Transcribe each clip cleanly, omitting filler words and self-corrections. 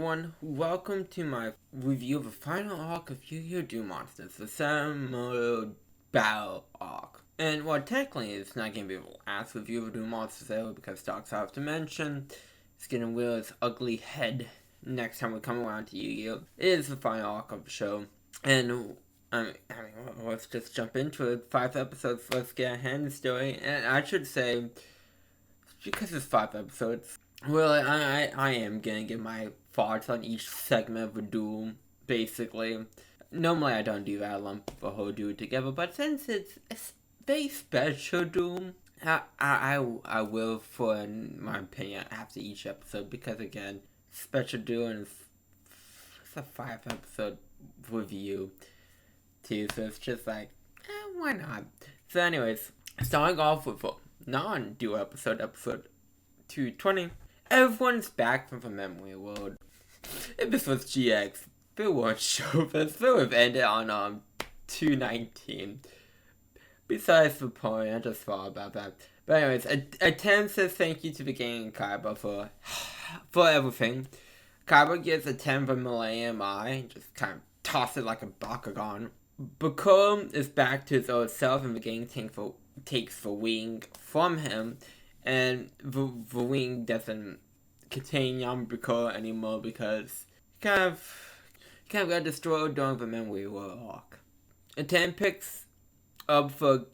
everyone, welcome to my review of the final arc of Yugioh Monsters, the Ceremonial Battle arc. And well, technically it's not going to be the last review of Doom Monsters ever because Docs have to mention it's going to rear its ugly head next time we come around to Yugioh. It is the final arc of the show, and let's just jump into it. 5 episodes, let's get ahead in the story, and I should say, because it's 5 episodes, well, I am gonna give my thoughts on each segment of a duel, basically. Normally I don't do that, I lump the whole duel together, but since it's a very special duel, I will, for my opinion, after each episode, because again, special duel and it's a 5 episode review, too, so it's just like, why not? So anyways, starting off with a non-duel episode 220. Everyone's back from the memory world. If this was GX, they won't show this. They would have ended on 219. Besides the point, I just thought about that. But anyways, Atem says thank you to the gang and Kaiba for everything. Kaiba gives Atem the Millennium Eye, just kind of toss it like a Bakugan. Bakura is back to his old self, and the gang takes the wing from him. And the wing doesn't contain young Bakura anymore because he kind of got destroyed during the memory world arc. Atem picks up the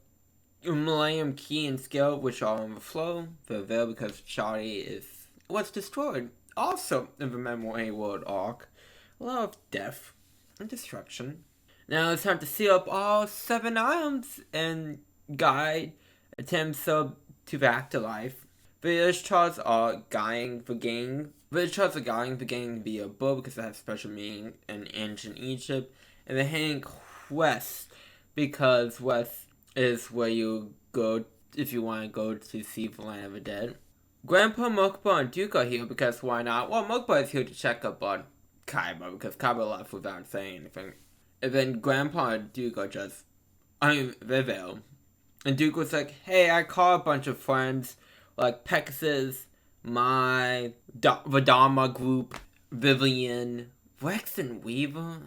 Millennium Key and Skill, which are on the floor. They're there because Charlie was destroyed. Also in the memory world arc, a lot of death and destruction. Now it's time to seal up all 7 items and guide Atem sub to the afterlife. Village charts are guiding the gang. Via book because it has special meaning in ancient Egypt. And the hidden quest because west is where you go if you want to go to see the land of the dead. Grandpa, Mokpa, and Duke are here because why not? Well, Mokpa is here to check up on Kaiba because Kaiba left without saying anything. And then Grandpa and Duke are just, they're there. And Duke was like, hey, I called a bunch of friends, like Pegasus, the Dharma group, Vivian, Rex and Weaver.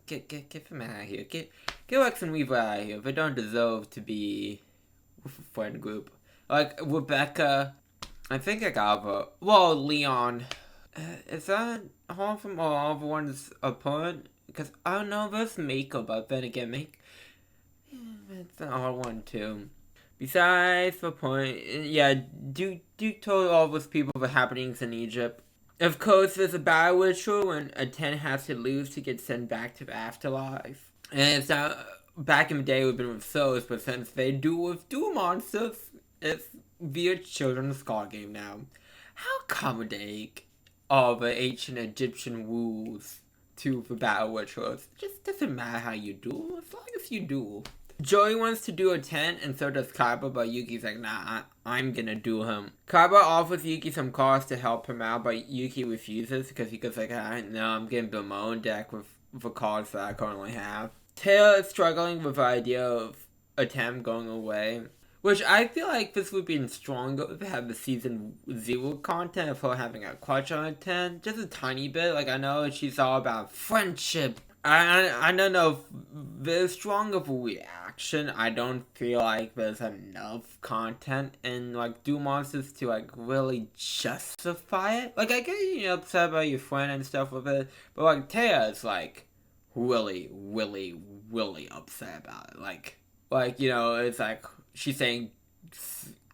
Get them out of here. Get Rex and Weaver out of here. They don't deserve to be with a friend group. Like, Rebecca, I think I got her. Well, Leon. Is that all from all the ones opponent? Because, I don't know, there's Mako, but then again, it's an odd one too. Besides the point, yeah, Duke told all those people the happenings in Egypt. Of course, there's a battle ritual when a 10 has to lose to get sent back to the afterlife. And it's not, back in the day it would have been with souls, but since they do with dual monsters, it's via children's card game now. How accommodate all the ancient Egyptian rules to the battle rituals? It just doesn't matter how you do, as long as you do. Joey wants to do a 10 and so does Kaiba, but Yuki's like, nah, I'm gonna do him. Kaiba offers Yuki some cards to help him out, but Yuki refuses because he goes like, no, I'm gonna build my own deck with the cards that I currently have. Taylor is struggling with the idea of Atem going away, which I feel like this would be stronger if it had the season 0 content of her having a crush on Atem, just a tiny bit. Like, I know she's all about friendship. I don't know if there's strong of a reaction. I don't feel like there's enough content in, like, Duel Monsters to, like, really justify it. Like, I get you upset about your friend and stuff with it, but, like, Taya is, like, really, really, really upset about it. Like, you know, it's like, she's saying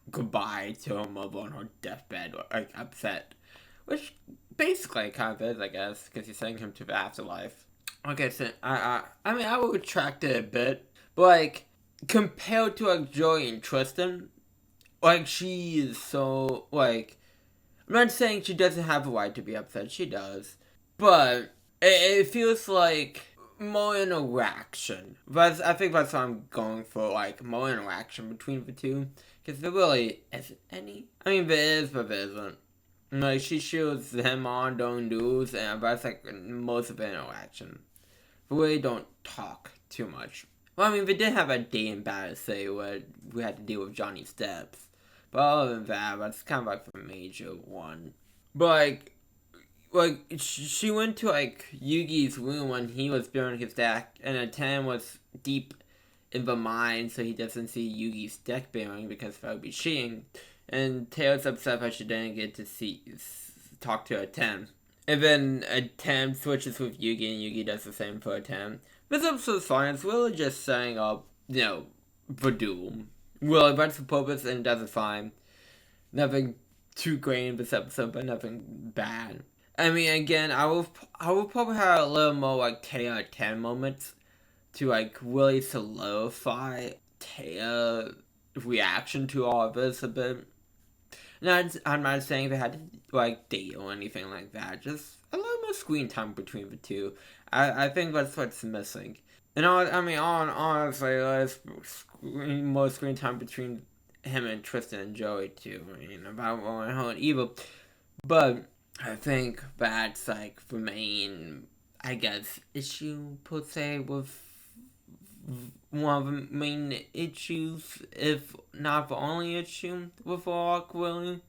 goodbye to her mother on her deathbed, like, upset. Which, basically, kind of is, I guess, because you're sending him to the afterlife. Okay, so I mean, I would retract it a bit, but, like, compared to, like, Joey and Tristan, like, she is so, like, I'm not saying she doesn't have a right to be upset, she does, but it feels like more interaction. I think that's what I'm going for, like, more interaction between the two, because there really isn't any. I mean, there is, but there isn't. Like, she cheers him on during duels, and that's, like, most of the interaction. We really don't talk too much. Well, I mean, we did have a day in battle say where we had to deal with Johnny's steps. But other than that, that's kind of like the major one. But, like, like, she went to, like, Yugi's room when he was building his deck, and a 10 was deep in the mine, so he doesn't see Yugi's deck building because that would be cheating. And Tails upset that she didn't get to talk to a 10. And then a 10 switches with Yugi, and Yugi does the same for a 10. This episode's fine. It's really just setting up, the duel. Well, it runs for purpose and does it fine. Nothing too great in this episode, but nothing bad. I mean, again, I will probably have a little more, like, Taya 10 moments to, like, really solidify Taya's reaction to all of this a bit. I'm not saying they had to, like, date or anything like that. Just a little more screen time between the two. I think that's what's missing. And honestly, there's more screen time between him and Tristan and Joey too. I mean, about Romeo and Evil. But I think that's, like, the main, I guess, issue, per se, with one of the main issues, if not the only issue with Arc, really.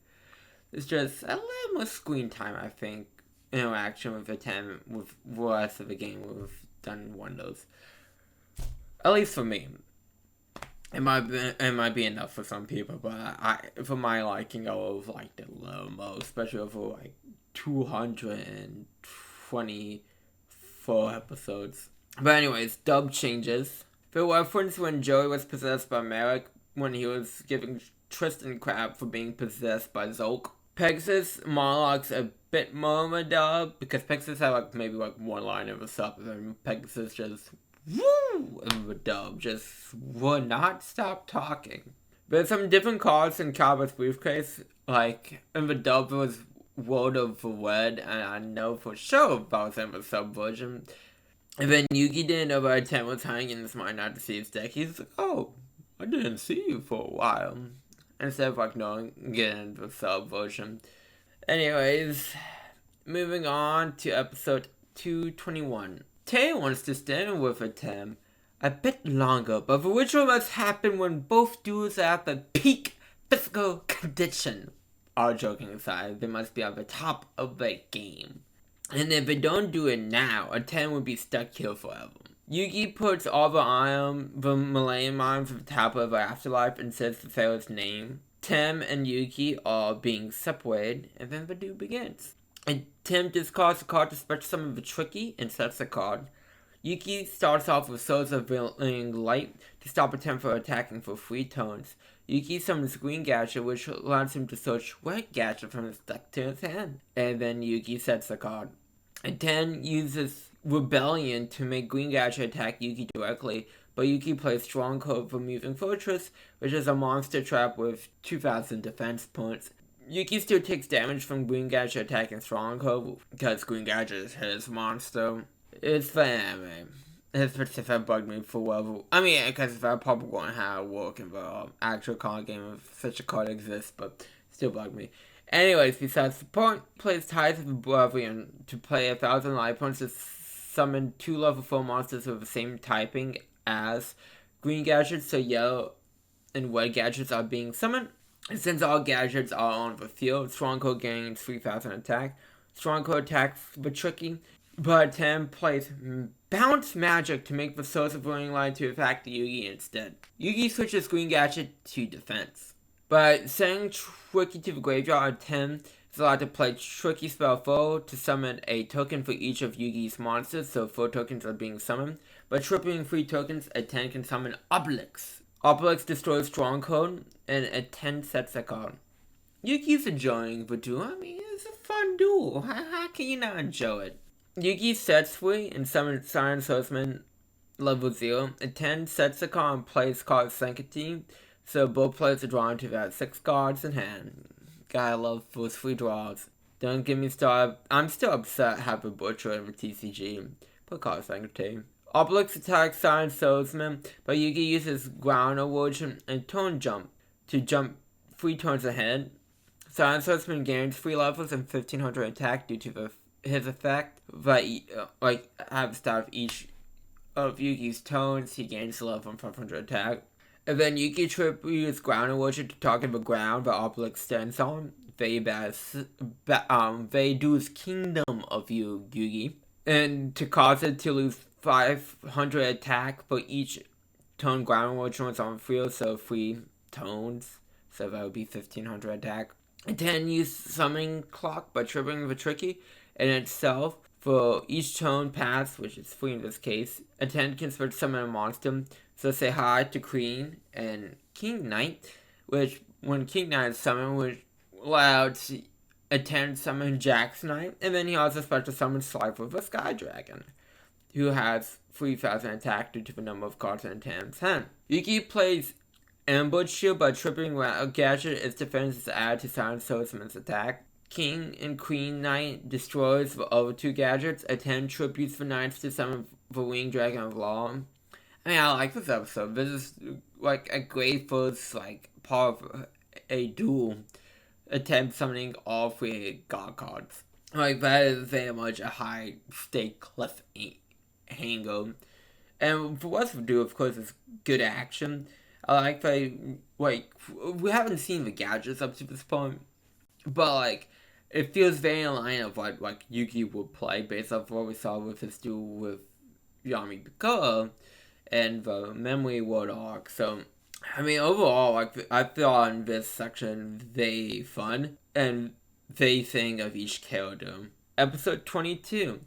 It's just a little more screen time, I think. Interaction with the 10, with the rest of the game would have done wonders. At least for me. It might be enough for some people, but for my liking, I would have liked it a little more, especially for, like, 224 episodes. But anyways, dub changes. The reference when Joey was possessed by Merrick, when he was giving Tristan crap for being possessed by Zulk. Pegasus monologues a bit more in the dub, because Pegasus had, like, maybe, like, one line of a sub, and Pegasus just, woo, in the dub, just would not stop talking. There's some different cards in Cabba's briefcase, like, in the dub there was World of the Red, and I know for sure about in the sub version. And then Yugi didn't know that 10 was hiding in his mind not to see his deck. He's like, oh, I didn't see you for a while. Instead of, like, knowing, getting the sub version. Anyways, moving on to episode 221. Tay wants to stand with a 10 a bit longer, but the ritual must happen when both duels are at the peak physical condition. All joking aside, they must be at the top of the game. And if they don't do it now, a 10 would be stuck here forever. Yugi puts all the Millennium Items at the top of the afterlife and says the Pharaoh's name. Tim and Yugi are being separated, and then the duel begins. And Tim discards a card to special summon the Tricky and sets a card. Yugi starts off with Souls of Brilliant Light to stop a Tim from attacking for 3 turns. Yugi summons Green Gadget, which allows him to search Red Gadget from his deck to his hand. And then Yugi sets a card. And 10 uses Rebellion to make Green Gadget attack Yugi directly, but Yugi plays Stronghold for Moving Fortress, which is a monster trap with 2,000 defense points. Yugi still takes damage from Green Gadget attacking Stronghold, because Green Gadget is his monster. It's the anime. It's that bugged me for level. I mean, because that probably won't have work in the actual card game if such a card exists, but still bugged me. Anyways, besides the point, plays Ties of Oblivion to play 1,000 life points to summon 2 level 4 monsters with the same typing as Green Gadgets, so Yellow and Red Gadgets are being summoned. And since all gadgets are on the field, Stronghold gains 3,000 attack. Stronghold attacks the Tricky, but 10 plays Bounce Magic to make the Source of Burning Light to attack the Yugi instead. Yugi switches Green Gadget to defense. But sending Tricky to the graveyard, 10 is allowed to play Tricky Spell 4 to summon a token for each of Yugi's monsters, so 4 tokens are being summoned. But tripling 3 tokens, a 10 can summon Obelix. Obelix destroys Stronghold, and a 10 sets a card. Yugi's enjoying the duel. I mean, it's a fun duel. How can you not enjoy it? Yugi sets free and summons Siren Swordsman level 0. A 10 sets a card and plays card Sanctity, so both players are drawn to about 6 cards in hand. Gotta love those free draws. Don't get me started. I'm still upset having Butcher in the TCG. Put card Sanctity. Obelix attacks Siren Swordsman, but Yugi uses Ground Erosion and Tone Jump to jump 3 turns ahead. Siren Swordsman gains 3 levels and 1,500 attack due to his effect. But, at the start of each of Yugi's tones, he gains a level and 500 attack. And then Yugi triples Ground Erosion to target the ground that Obelix stands on Veidu's Kingdom of Yugi, and to cause it to lose 500 attack for each tone ground which one's on field, so 3 tones, so that would be 1500 attack. And 10 use summoning clock by triggering the tricky in itself. For each tone pass, which is 3 in this case, a 10 can switch summon a monster. So say hi to Queen and King Knight, which when King Knight is summoned, would allow to a 10 summon Jack's Knight, and then he also special summons Slifer the Sky Dragon, who has 3000 attack due to the number of cards in 10's hand. Yugi plays Ambush Shield by tripping a gadget. Its defense is added to Silent Swordsman's attack. King and Queen Knight destroys the other 2 gadgets. A 10 tributes the knights to summon the Winged Dragon of Law. I mean, I like this episode. This is like a great first part of a duel attempt summoning all 3 god cards. That is very much a high stake cliffhanger. And for what's to do, of course, is good action. I like that, we haven't seen the gadgets up to this point, but, it feels very in line of what, Yugi would play based off what we saw with his duel with Yami Bakura and the Memory World arc. So, I mean, overall, I found this section very fun and very thing of each character. Episode 22.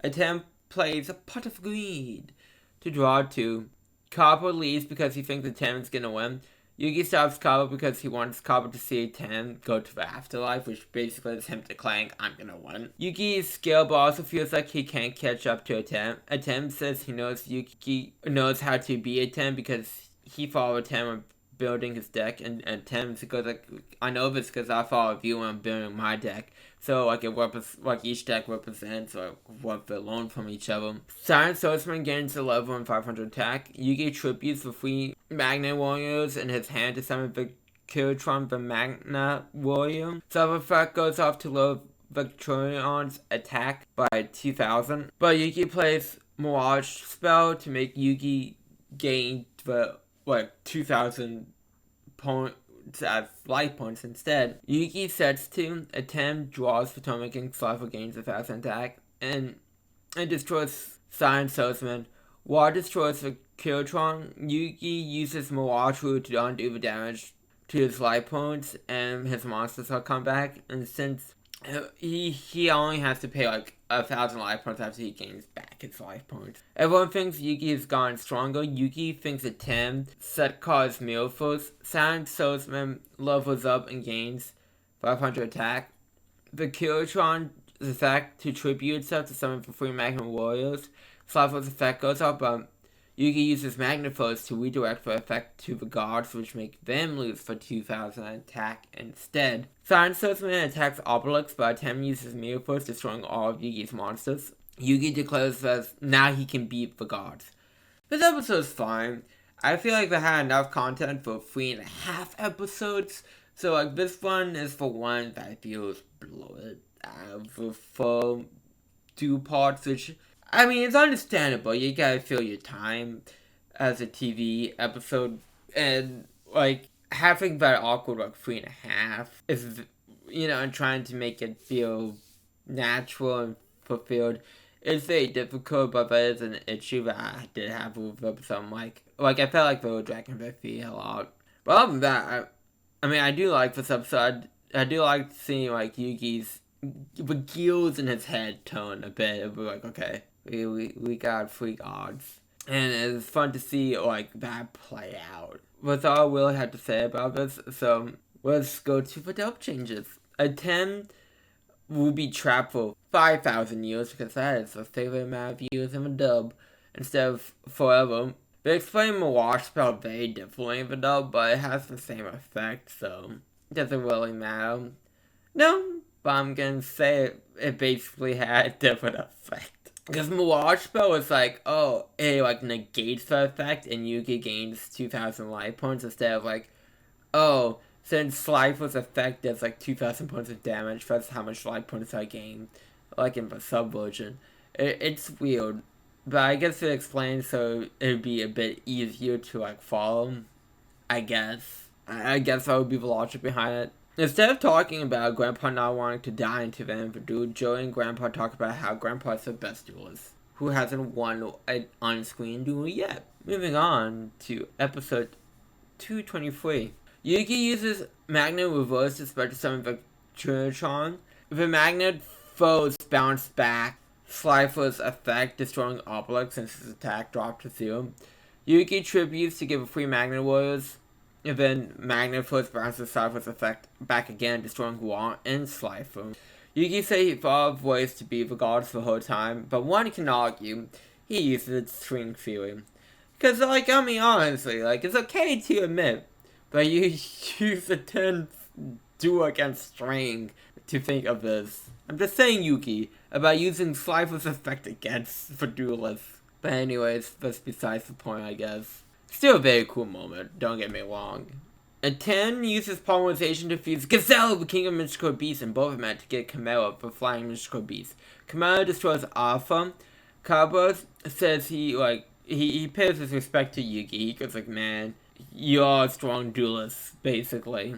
Attempt plays a pot of greed to draw 2. Copper leaves because he thinks the 10 is gonna win. Yugi stops Copper because he wants Copper to see a 10 go to the afterlife, which basically is him declaring, I'm gonna win. Yugi's skill, but also feels like he can't catch up to a 10. A 10 says he knows Yugi knows how to be a 10 because he followed 10 when building his deck, and 10 goes I know this because I followed you when I'm building my deck. So each deck represents what they learn from each other. Silent Swordsman gains a level and 500 attack. Yugi tributes the 3 Magna Warriors in his hand to summon Victron the Magna Warrior. So the effect goes off to lower Victorion's attack by 2000. But Yugi plays Mirage spell to make Yugi gain the 2000 points as life points instead. Yugi sets to attempt draws Potomac and Slifer gains 1000 attack and destroys Silent Swordsman. War destroys the Kirtron. Yugi uses Mirage Root to undo the damage to his life points and his monsters will come back, and since he only has to pay 1000 life points after he gains back his life points. Everyone thinks Yugi has gotten stronger. Yugi thinks a 10 set cause Miracles. Silent Swordsman levels up and gains 500 attack. The Kirtron's effect to tribute itself to summon for 3 Magna Warriors. Slifer's effect goes up, but Yugi uses Magniforce to redirect the effect to the gods, which make them lose for 2000 attack instead. Silent Swordsman attacks Obelix, but Atem uses Mirrorforce, destroying all of Yugi's monsters. Yugi declares that now he can beat the gods. This episode's fine. I feel like they had enough content for 3.5 episodes, so this one is the one that feels bloated out of the full 2 parts, which, I mean, it's understandable. You gotta fill your time as a TV episode, and having that awkward 3.5 is, and trying to make it feel natural and fulfilled is very difficult, but that is an issue that I did have with the episode. I felt like they were dragging their feet a lot. But other than that, I do like this episode. I do like seeing Yugi's the gears in his head tone a bit. We're okay. We got 3 gods. And it's fun to see, that play out. That's all I really had to say about this. So, let's go to the dub changes. A 10 will be trapped for 5,000 years, because that is the favorite amount of years in the dub, instead of forever. They explain Mirage spell very differently in the dub, but it has the same effect, so it doesn't really matter. No, but I'm gonna say it basically had a different effect. Because Mirage spell is it negates the effect and Yugi gains 2000 life points instead of since Slifer's effect does 2000 points of damage, that's how much life points I gain, in the sub version. It's weird, but I guess it explains so it'd be a bit easier to follow, I guess. I guess that would be the logic behind it. Instead of talking about Grandpa not wanting to die into the end of a duel, Joey and Grandpa talk about how Grandpa is the best duelist, who hasn't won an on-screen duel yet. Moving on to episode 223. Yugi uses Magnet Reverse to spread some of the Trinitron. The Magnet foes bounce back, Slifer's effect, destroying Obelix since his attack dropped to 0. Yugi tributes to give a free Magnet Warriors. And then Magnet first bounces Slifer's effect back again, destroying Wall and Slifer. Yugi said he thought of ways to beat the gods the whole time, but one can argue he uses string theory. Because, honestly, it's okay to admit, but you use a 10 duel against string to think of this. I'm just saying, Yugi, about using Slifer's effect against the duelists. But anyways, that's besides the point, I guess. Still a very cool moment, don't get me wrong. A 10 uses polymerization to fuse Gazelle, the king of mystical beasts, and both men to get Chimera, the flying mystical beast. Chimera destroys Alpha. Cabos says he pays his respect to Yugi. He goes man, you're a strong duelist, basically.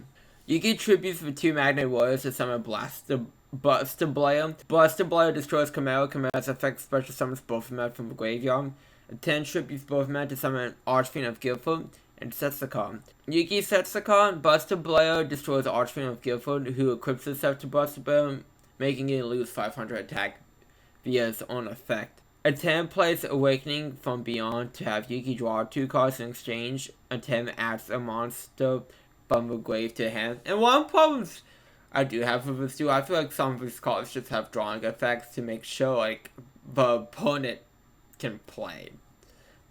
Yugi tributes the 2 Magnet Warriors to summon Buster Blair. Buster Blair destroys Chimera. Chimera's effect special summons both men from the graveyard. A 10 tributes both men to summon Archfiend of Guildford and sets the card. Yugi sets the card. Buster Blair destroys Archfiend of Guildford, who equips himself to Buster Blair, making it lose 500 attack via his own effect. A 10 plays Awakening from Beyond to have Yugi draw 2 cards in exchange. A 10 adds a monster from the grave to hand. And one problem I do have with this too, I feel like some of these cards just have drawing effects to make sure the opponent can play.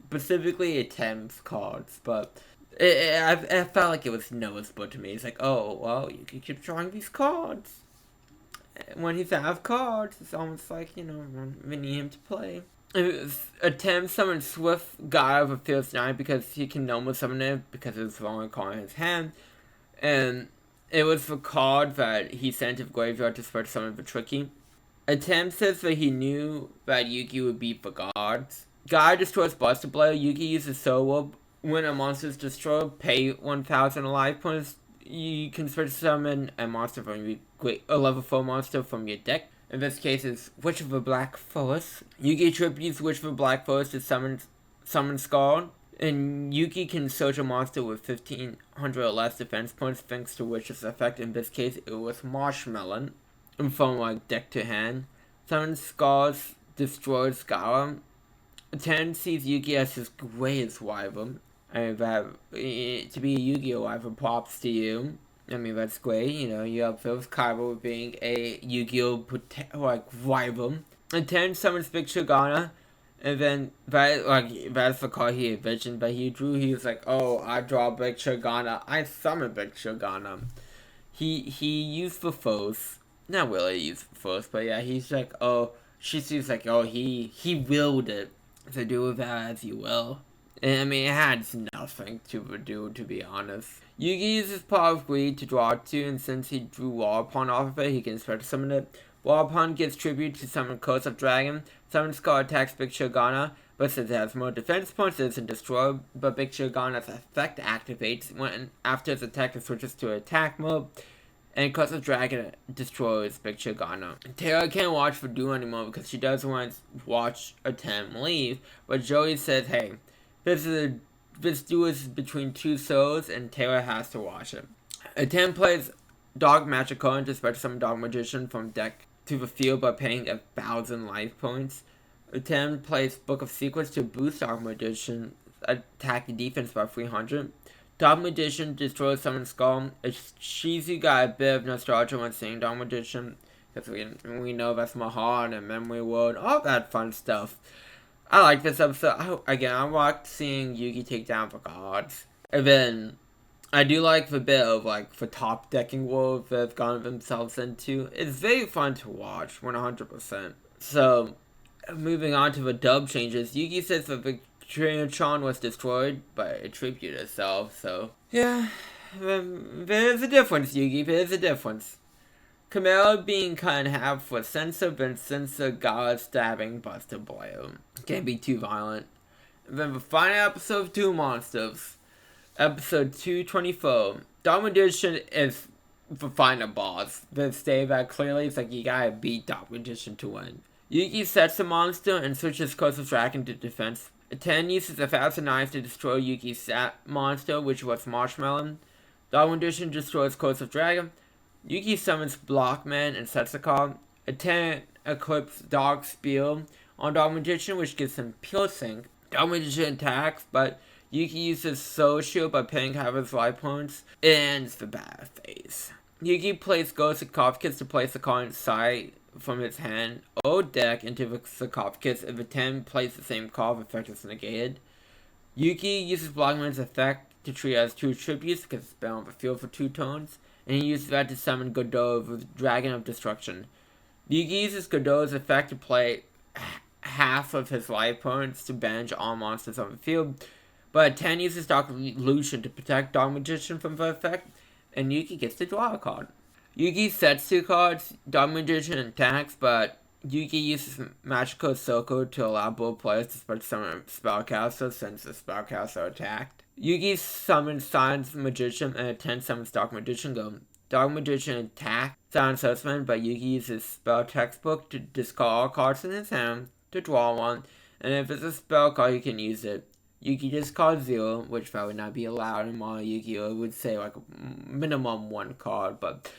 Specifically a 10's cards, but I felt like it was noticeable to me. It's oh, well, you can keep drawing these cards. When he's out of cards, it's almost we need him to play. A 10 summons Swift God of a Fierce Knight because he can normal summon it because it's the only card in his hand. And it was the card that he sent to the graveyard to spread summon the Tricky. A 10 says that he knew that Yugi would beat the gods. Guy destroys Buster Blair. Yugi uses Soul Orb. When a monster is destroyed, pay 1,000 life points. You can special summon a monster from a level 4 monster from your deck. In this case, it's Witch of the Black Forest. Yugi tributes Witch of the Black Forest to summon Skull. And Yugi can search a monster with 1,500 or less defense points thanks to Witch's effect. In this case, it was Marshmallow. From deck to hand. Summon Skulls destroys Gara. 10 sees Yugi as his greatest rival. To be a Yu-Gi-Oh rival, props to you. That's great. You have Phil's Kaiba being a Yu-Gi-Oh rival. And 10 summons Big Shogana. And then that's the card he envisioned that he drew. He was oh, I draw Big Shogana. I summon Big Shogana. He used the foes. Not really used the foes, but yeah, he's oh, she seems oh, he willed it. So do with that as you will. And it had nothing to do, to be honest. Yugi uses Paw of Greed to draw 2, and since he drew Wall Upon off of it, he can special summon it. Wall Upon gives tribute to summon Curse of Dragon. Summon Skull attacks Big Shogana, but since it has more defense points, it isn't destroyed. But Big Shogana's effect activates when after its attack it switches to attack mode. And Curse of Dragon destroys Big Shogana. Tara can't watch the duel anymore because she doesn't want to watch a 10 leave. But Joey says, hey, this duel is between 2 souls and Tara has to watch it. A 10 plays Dog Magic Coin to special summon Dog Magician from deck to the field by paying 1,000 life points. A 10 plays Book of Secrets to boost Dog Magician attack and defense by 300. Dog Magician destroys Summon Skull. Shizu got a bit of nostalgia when seeing Dog Magician, because we know that's Mahal and Memory World, all that fun stuff. I like this episode. I liked seeing Yugi take down the gods. And then, I do like the bit of the top decking world they've gotten themselves into. It's very fun to watch, 100%. So, moving on to the dub changes, Yugi says that the Trinitron was destroyed by a tribute itself, so yeah, there's a difference, Yugi, there's a difference. Chimera being cut in half for Sensor, then Sensor God stabbing Buster Blair. Can't be too violent. And then the final episode of Two Monsters, episode 224. Dog Magician is the final boss. The stage that clearly it's like you gotta beat Dark Magician to win. Yugi sets the monster and switches Coast of Dragon to defense. 10 uses a thousand knives to destroy Yugi's monster, which was Marshmallow. Dark Magician destroys Coast of Dragon. Yugi summons Blockman and sets a card. A 10 equips Dark Spear on Dark Magician, which gives him piercing. Dark Magician attacks, but Yugi uses Soul Shield by paying half his life points. It ends the battle phase. Yugi plays Ghost Sarcophagus to place a card inside from his hand or deck into the sarcophagus. If a 10 plays the same card, the effect is negated. Yugi uses Blockman's effect to treat as 2 tributes because it's been on the field for 2 turns, and he uses that to summon Godot, the Dragon of Destruction. Yugi uses Godot's effect to play half of his life points to banish all monsters on the field, but 10 uses Dark Illusion to protect Dark Magician from the effect, and Yugi gets to draw a card. Yugi sets 2 cards. Dark Magician attacks, but Yugi uses Magical Circle to allow both players to special summon Spellcaster since the Spellcaster attacked. Yugi summons Silence Magician and a 10 summons Dark Magician Go. Dark Magician attacks Silence Husband, but Yugi uses Spell Textbook to discard all cards in his hand to draw one, and if it's a spell card, he can use it. Yugi discards 0, which that would not be allowed in Modern Yu-Gi-Oh! It would say like minimum 1 card, but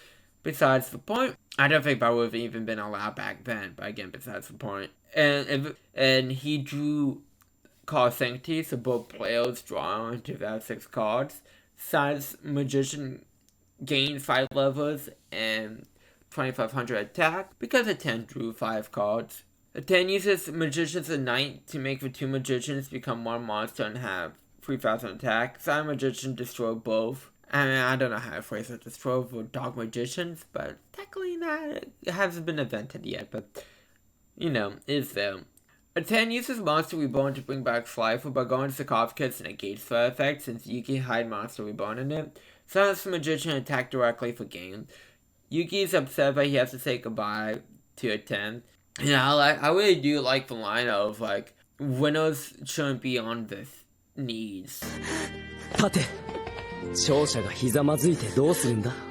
besides the point. I don't think that would have even been allowed back then, but again, besides the point. And he drew card Sanctity, so both players draw into that 6 cards. Silence Magician gains 5 levels and 2500 attack because a 10 drew 5 cards. A 10 uses Magician's Ignite to make the 2 magicians become 1 monster and have 3000 attack. Silent Magician destroy both. I mean, I don't know how to phrase it, destroy for Dark Magicians, but technically that hasn't been invented yet, but, you know, it's there. A 10 uses Monster Reborn to bring back Slifer by going to Sarcophagus and negates the effect since Yugi hide Monster Reborn in it. Silence the Magician attack directly for game. Yugi is upset that he has to say goodbye to a 10. You know, I really do like the line of, like, winners shouldn't be on the knees.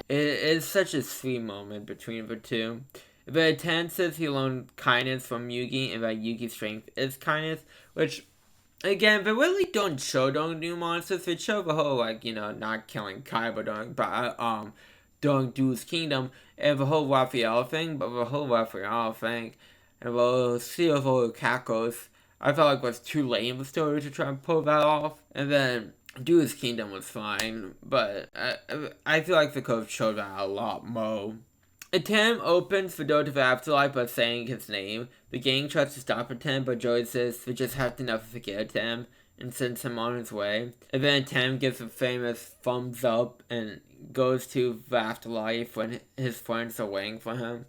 It's such a sweet moment between the two. The 10 says he learned kindness from Yugi and that Yugi's strength is kindness, which, again, they really don't show during New Monsters. They show the whole, like, you know, not killing Kaiba during Duel's Kingdom and the whole Raphael thing, but the whole Raphael thing and the Sea of Cackles, I felt like was too late in the story to try and pull that off. And then Duel's Kingdom was fine, but I feel like the coach showed that a lot more. Atem opens the door to the afterlife by saying his name. The gang tries to stop Atem, but Joey says they just have to never forget Atem and sends him on his way. And then Atem gives a famous thumbs up and goes to the afterlife when his friends are waiting for him.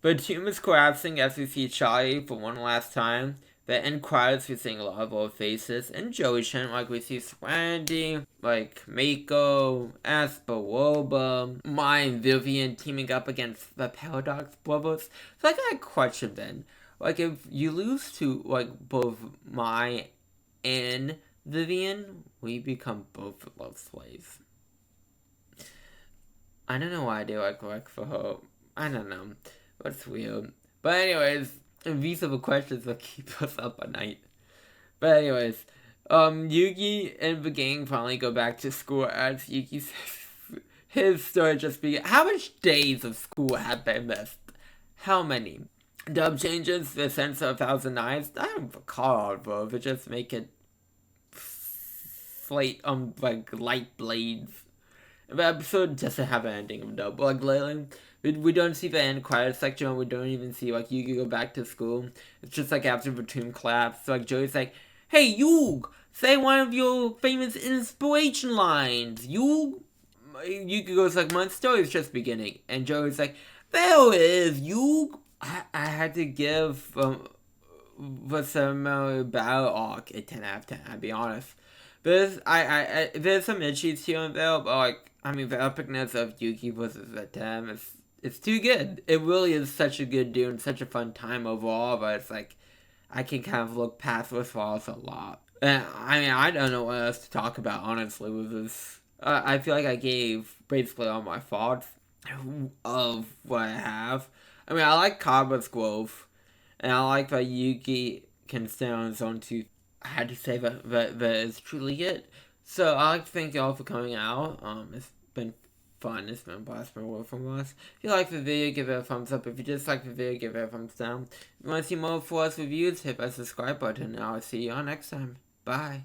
But the tomb is collapsing as we see Charlie for one last time. The end crowds, we're seeing a lot of old faces. And Joey Shen, like we see Randy, like Mako, Aspawoba, Mai and Vivian teaming up against the Paradox Brothers. So I got a question then. Like, if you lose to, like, both Mai and Vivian, we become both love slaves. I don't know why they like for her. I don't know. That's weird. But anyways, these are the questions that keep us up at night. But anyways, Yugi and the gang finally go back to school as Yugi says his story just began. How much days of school have they missed? How many? Dub changes the sense of 1,000 knives. I don't recall, bro. They just make it slate like light blades. The episode doesn't have an ending of dub. Like lately, we don't see the end credits section. We don't even see like Yugi go back to school. It's just like after the tomb collapse. So like Joey's like, "Hey Yug, say one of your famous inspiration lines." Yugi goes like, "My story's just beginning," and Joey's like, "There it is, Yug." I had to give the Ceremonial battle arc a 10 out of 10. I'll be honest. There's some issues here and there, but like, I mean, the epicness of Yugi versus Atem is it's too good. It really is such a good dude and such a fun time overall, but it's like I can kind of look past those flaws a lot. And I mean, I don't know what else to talk about honestly with this. I feel like I gave basically all my thoughts of what I have. I mean, I like Kaba's growth, and I like that Yugi can stand on his own too. I had to say that is truly it. So I like to thank y'all for coming out. It's been fun. It's been a blast for work from us. If you like the video, give it a thumbs up. If you dislike the video, give it a thumbs down. If you want to see more for us reviews, hit that subscribe button, and I'll see you all next time. Bye.